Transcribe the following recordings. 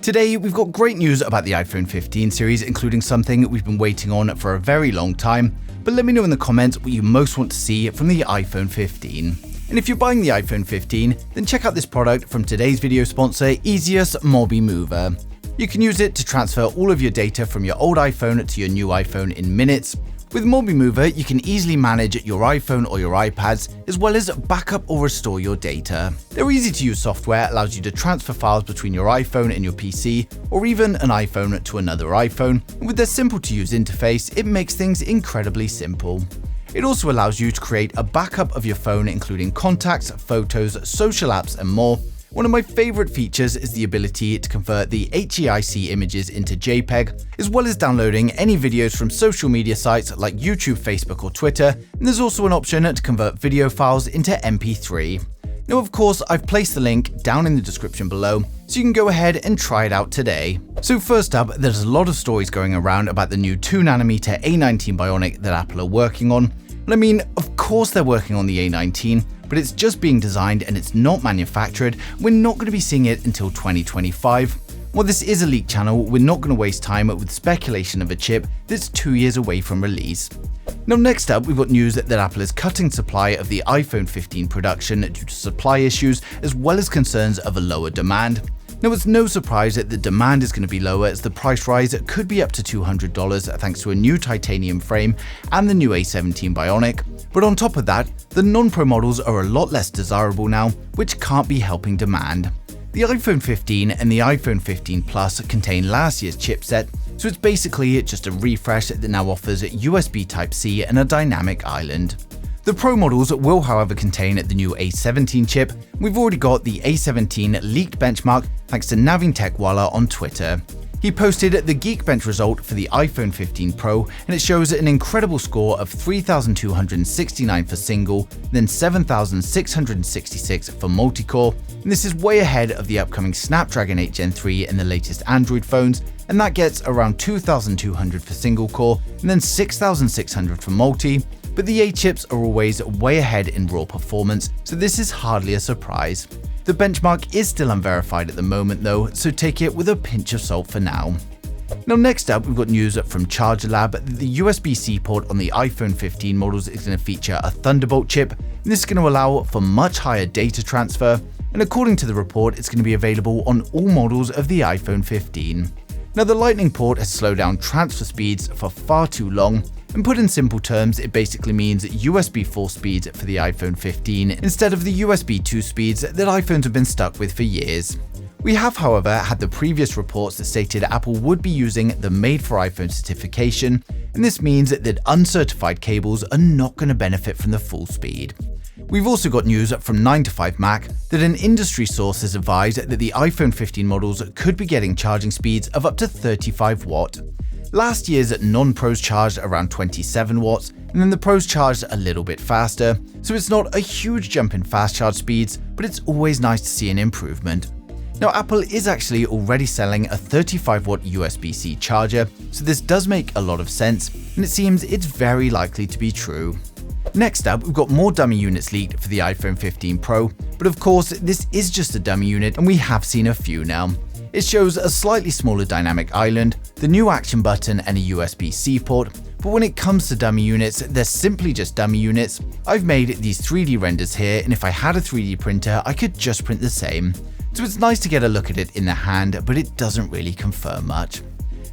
Today, we've got great news about the iPhone 15 series, including something we've been waiting on for a very long time. But let me know in the comments what you most want to see from the iPhone 15. And if you're buying the iPhone 15, then check out this product from today's video sponsor, Easiest Mobi Mover. You can use it to transfer all of your data from your old iPhone to your new iPhone in minutes. With Mobi Mover, you can easily manage your iPhone or your iPads, as well as backup or restore your data. Their easy-to-use software allows you to transfer files between your iPhone and your PC, or even an iPhone to another iPhone. And with their simple-to-use interface, it makes things incredibly simple. It also allows you to create a backup of your phone, including contacts, photos, social apps, and more. One of my favorite features is the ability to convert the HEIC images into JPEG, as well as downloading any videos from social media sites like YouTube, Facebook, or Twitter. And there's also an option to convert video files into MP3. Now, of course, I've placed the link down in the description below, so you can go ahead and try it out today. So first up, there's a lot of stories going around about the new 2nm A19 Bionic that Apple are working on. And I mean, of course they're working on the A19, but it's just being designed and it's not manufactured. We're not going to be seeing it until 2025. While this is a leak channel, we're not going to waste time with speculation of a chip that's 2 years away from release. Now, next up, we've got news that Apple is cutting supply of the iPhone 15 production due to supply issues, as well as concerns of a lower demand. Now, it's no surprise that the demand is going to be lower, as the price rise could be up to $200 thanks to a new titanium frame and the new A17 Bionic. But on top of that, the non-Pro models are a lot less desirable now, which can't be helping demand. The iPhone 15 and the iPhone 15 Plus contain last year's chipset, so it's basically just a refresh that now offers USB Type-C and a dynamic island. The Pro models will, however, contain the new A17 chip. We've already got the A17 leaked benchmark thanks to Naveen Tekwala on Twitter. He posted the Geekbench result for the iPhone 15 Pro, and it shows an incredible score of 3,269 for single, then 7,666 for multi-core. And this is way ahead of the upcoming Snapdragon 8 Gen 3 and the latest Android phones, and that gets around 2,200 for single core, and then 6,600 for multi. But the A chips are always way ahead in raw performance, so this is hardly a surprise. The benchmark is still unverified at the moment though, so take it with a pinch of salt for now. Now, next up, we've got news from Charger Lab that the USB-C port on the iPhone 15 models is going to feature a Thunderbolt chip, and this is going to allow for much higher data transfer, and according to the report, it's going to be available on all models of the iPhone 15. Now, the Lightning port has slowed down transfer speeds for far too long, and put in simple terms, it basically means USB 4 speeds for the iPhone 15 instead of the USB 2 speeds that iPhones have been stuck with for years. We have, however, had the previous reports that stated Apple would be using the Made for iPhone certification, and this means that uncertified cables are not going to benefit from the full speed. We've also got news from 9to5Mac that an industry source has advised that the iPhone 15 models could be getting charging speeds of up to 35 watt. Last year's non-Pros charged around 27 watts, and then the Pros charged a little bit faster, so it's not a huge jump in fast charge speeds, but it's always nice to see an improvement. Now, Apple is actually already selling a 35 watt USB-C charger, so this does make a lot of sense, and it seems it's very likely to be true. Next up, we've got more dummy units leaked for the iPhone 15 Pro, but of course, this is just a dummy unit, and we have seen a few now. It shows a slightly smaller dynamic island, the new action button, and a USB-C port, but when it comes to dummy units, they're simply just dummy units. I've made these 3D renders here, and if I had a 3D printer, I could just print the same. So it's nice to get a look at it in the hand, but it doesn't really confirm much.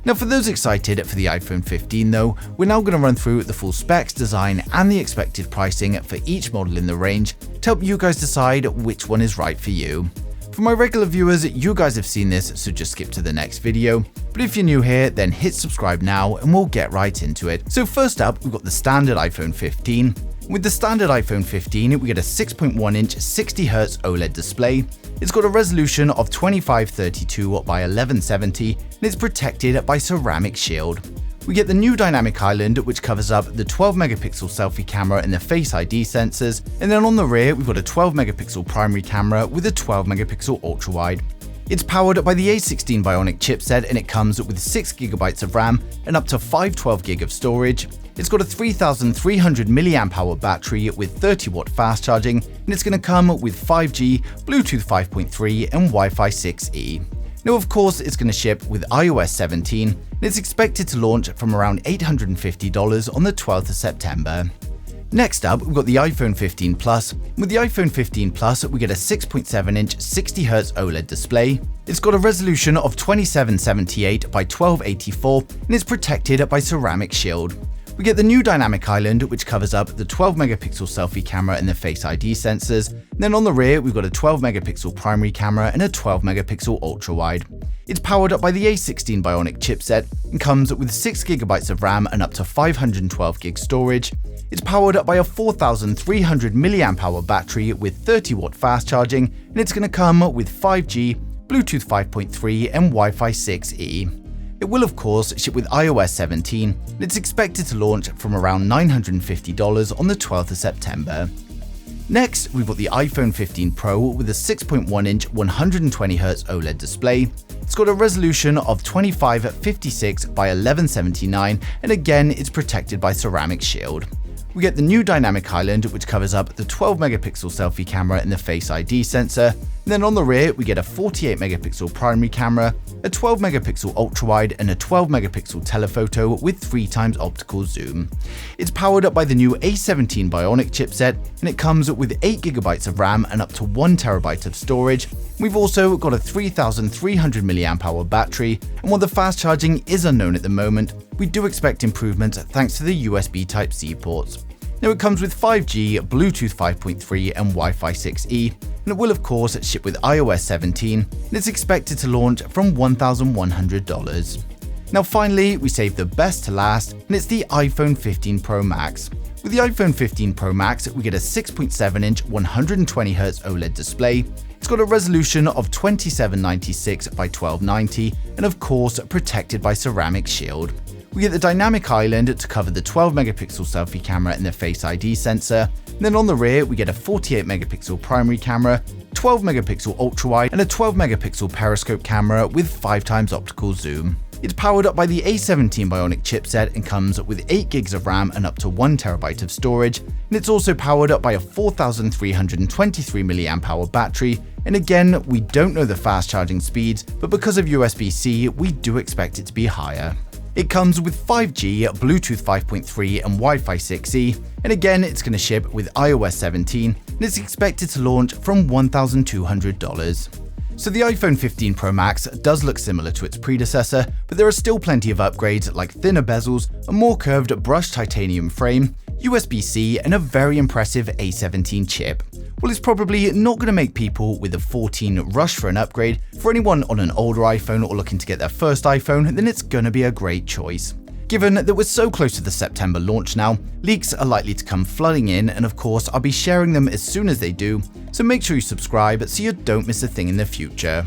Now, for those excited for the iPhone 15 though, we're now going to run through the full specs, design, and the expected pricing for each model in the range to help you guys decide which one is right for you. For my regular viewers, you guys have seen this, so just skip to the next video. But if you're new here, then hit subscribe now and we'll get right into it. So first up, we've got the standard iPhone 15. With the standard iPhone 15, we get a 6.1-inch 60Hz OLED display. It's got a resolution of 2532 by 1170, and it's protected by ceramic shield. We get the new dynamic island, which covers up the 12-megapixel selfie camera and the Face ID sensors, and then on the rear we've got a 12-megapixel primary camera with a 12-megapixel ultra-wide. It's powered by the A16 Bionic chipset, and it comes with 6 Gigabytes of Ram and up to 512 GB of storage. It's got a 3,300 mAh battery with 30-watt fast charging, and it's going to come with 5G, Bluetooth 5.3 and Wi-Fi 6E. Now of course it's going to ship with iOS 17 and it's expected to launch from around $850 on the 12th of September. Next up, we've got the iPhone 15 Plus. With the iPhone 15 Plus, we get a 6.7-inch 60Hz OLED display. It's got a resolution of 2778 by 1284 and is protected by ceramic shield. We get the new dynamic island, which covers up the 12-megapixel selfie camera and the Face ID sensors. And then on the rear, we've got a 12-megapixel primary camera and a 12-megapixel ultra-wide. It's powered up by the A16 Bionic chipset and comes with 6GB of RAM and up to 512GB storage. It's powered up by a 4,300 mAh battery with 30-watt fast charging, and it's going to come with 5G, Bluetooth 5.3 and Wi-Fi 6E. It will of course ship with iOS 17, and it's expected to launch from around $950 on the 12th of September. Next, we've got the iPhone 15 Pro with a 6.1-inch 120Hz OLED display. It's got a resolution of 2556 by 1179, and again it's protected by ceramic shield. We get the new dynamic island, which covers up the 12-megapixel selfie camera and the Face ID sensor. And then on the rear, we get a 48-megapixel primary camera, a 12-megapixel ultra-wide, and a 12-megapixel telephoto with 3x optical zoom. It's powered up by the new A17 Bionic chipset, and it comes with 8GB of RAM and up to 1 terabyte of storage. We've also got a 3,300 mAh battery, and while the fast charging is unknown at the moment, we do expect improvements thanks to the USB Type-C ports. Now it comes with 5G, Bluetooth 5.3 and Wi-Fi 6E, and it will of course ship with iOS 17, and it's expected to launch from $1,100. Now finally, we saved the best to last, and it's the iPhone 15 Pro Max. With the iPhone 15 Pro Max, we get a 6.7-inch 120Hz OLED display. It's got a resolution of 2796 by 1290, and of course protected by ceramic shield. We get the dynamic island to cover the 12-megapixel selfie camera and the Face ID sensor. And then on the rear, we get a 48-megapixel primary camera, 12-megapixel ultra-wide, and a 12-megapixel periscope camera with 5x optical zoom. It's powered up by the A17 Bionic chipset and comes with 8GB of RAM and up to 1 terabyte of storage. And it's also powered up by a 4,323 mAh battery. And again, we don't know the fast charging speeds, but because of USB-C, we do expect it to be higher. It comes with 5G, Bluetooth 5.3 and Wi-Fi 6E, and again it's going to ship with iOS 17, and it's expected to launch from $1,200. So the iPhone 15 Pro Max does look similar to its predecessor, but there are still plenty of upgrades like thinner bezels, a more curved brushed titanium frame, USB-C, and a very impressive A17 chip. Well, it's probably not going to make people with a 14 rush for an upgrade. For anyone on an older iPhone or looking to get their first iPhone, then it's going to be a great choice. Given that we're so close to the September launch now, leaks are likely to come flooding in, and of course I'll be sharing them as soon as they do, so make sure you subscribe so you don't miss a thing in the future.